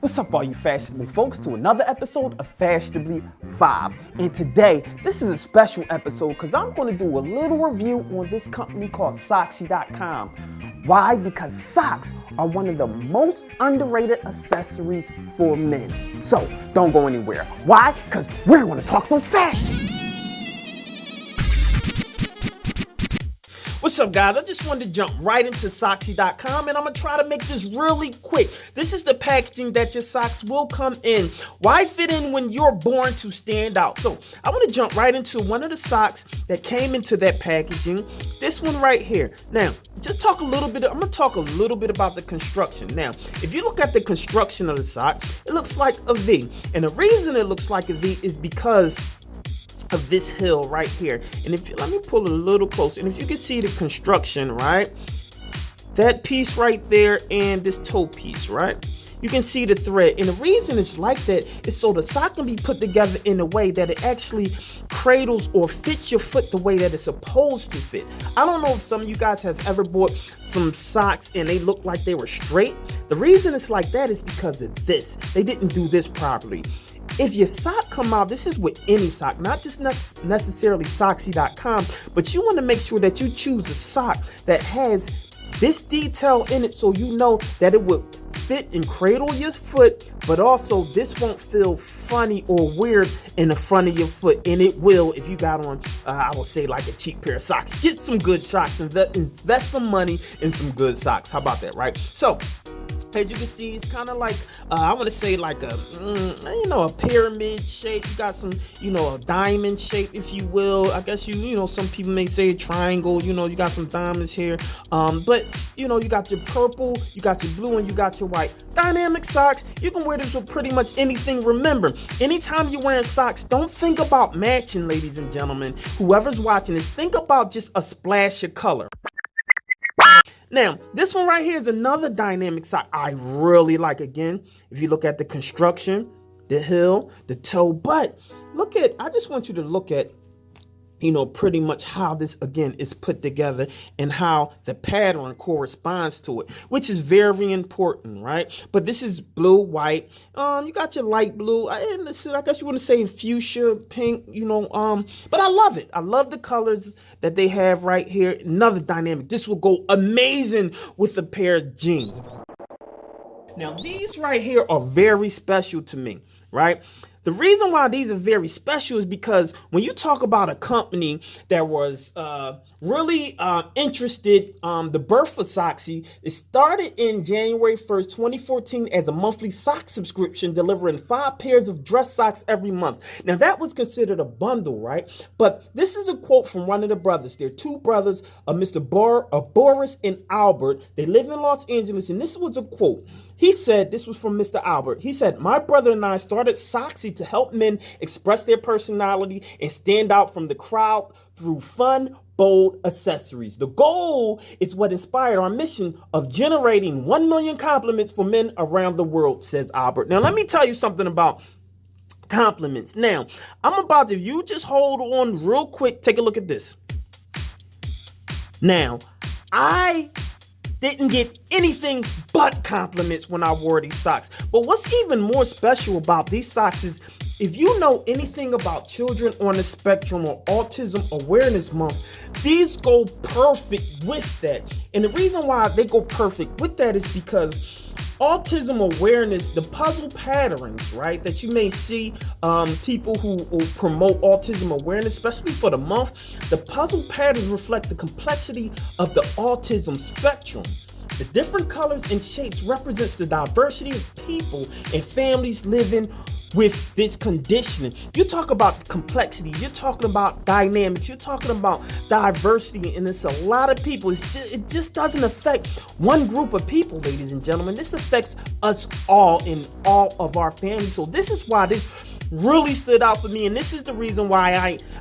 What's up, all you fashionable folks, to another episode of Fashionably 5. And today, this is a special episode because I'm going to do a little review on this company called Soxy.com. Why? Because socks are one of the most underrated accessories for men. So, don't go anywhere. Why? Because we're going to talk some fashion. What's up, guys? I just wanted to jump right into Soxy.com, and I'm going to try to make this really quick. This is the packaging that your socks will come in. Why fit in when you're born to stand out? So I want to jump right into one of the socks that came into that packaging. This one right here. Now, I'm going to talk a little bit about the construction. Now, if you look at the construction of the sock, it looks like a V. And the reason it looks like a V is because of this heel right here. And let me pull a little closer, and if you can see the construction, right, that piece right there and this toe piece, right, you can see the thread. And the reason it's like that is so the sock can be put together in a way that it actually cradles or fits your foot the way that it's supposed to fit. I don't know if some of you guys have ever bought some socks and they look like they were straight. The reason it's like that is because of this. They didn't do this properly. If your sock come out, this is with any sock, not just necessarily Soxy.com, but you want to make sure that you choose a sock that has this detail in it so you know that it would fit and cradle your foot, but also this won't feel funny or weird in the front of your foot. And it will if you got on, I would say, like a cheap pair of socks. Get some good socks and invest some money in some good socks. How about that, right? So, as you can see, it's kind of like, I want to say like a pyramid shape. You got some, a diamond shape, if you will. I guess some people may say a triangle. You got some diamonds here. But, you got your purple, you got your blue, and you got your white. Dynamic socks. You can wear this with pretty much anything. Remember, anytime you're wearing socks, don't think about matching, ladies and gentlemen. Whoever's watching this, think about just a splash of color. Now, this one right here is another dynamic sock I really like. Again, if you look at the construction, the heel, the toe, but I just want you to look at, pretty much how this, again, is put together and how the pattern corresponds to it, which is very important, right? But this is blue, white. You got your light blue. I guess you want to say fuchsia, pink, but I love it. I love the colors that they have right here. Another dynamic. This will go amazing with a pair of jeans. Now, these right here are very special to me, right? The reason why these are very special is because when you talk about a company that was really interested, the birth of Soxy, it started in January 1st, 2014 as a monthly sock subscription delivering 5 pairs of dress socks every month. Now, that was considered a bundle, right? But this is a quote from one of the brothers. They're two brothers, Mr. Boris and Albert. They live in Los Angeles, and this was a quote. He said, this was from Mr. Albert. He said, "My brother and I started Soxy to help men express their personality and stand out from the crowd through fun, bold accessories. The goal is what inspired our mission of generating 1 million compliments for men around the world," says Albert. Now, let me tell you something about compliments. Now, if you just hold on real quick, take a look at this. Now, I didn't get anything but compliments when I wore these socks. But what's even more special about these socks is, if you know anything about children on the spectrum or Autism Awareness Month, these go perfect with that. And the reason why they go perfect with that is because autism awareness, the puzzle patterns, right, that you may see people who promote autism awareness, especially for the month, the puzzle patterns reflect the complexity of the autism spectrum. The different colors and shapes represents the diversity of people and families living with this conditioning. You talk about complexity, you're talking about dynamics, you're talking about diversity, and it's a lot of people. It just doesn't affect one group of people, ladies and gentlemen. This affects us all in all of our families. So this is why this really stood out for me, and this is the reason why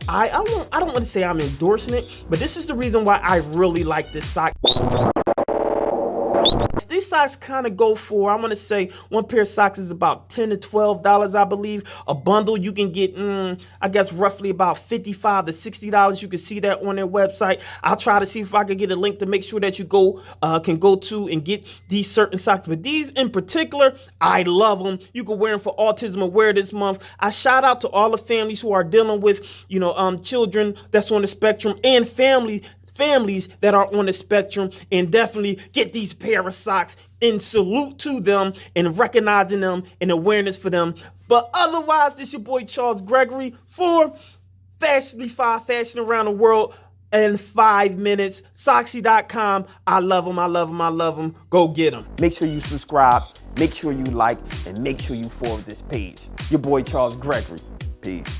I don't want to say I'm endorsing it, but this is the reason why I really like this sock. These these socks kind of go for, I want to say one pair of socks is about $10 to $12, I believe. A bundle you can get, I guess roughly about $55 to $60. You can see that on their website. I'll try to see if I can get a link to make sure that you can go to and get these certain socks. But these in particular, I love them. You can wear them for Autism Awareness Month. I shout out to all the families who are dealing with, children that's on the spectrum and families that are on the spectrum, and definitely get these pair of socks and salute to them and recognizing them and awareness for them. But otherwise, this your boy Charles Gregory for Fashionify, fashion around the world in 5 minutes. Soxy.com. I love them. I love them. I love them. Go get them. Make sure you subscribe. Make sure you like, and make sure you follow this page. Your boy Charles Gregory. Peace.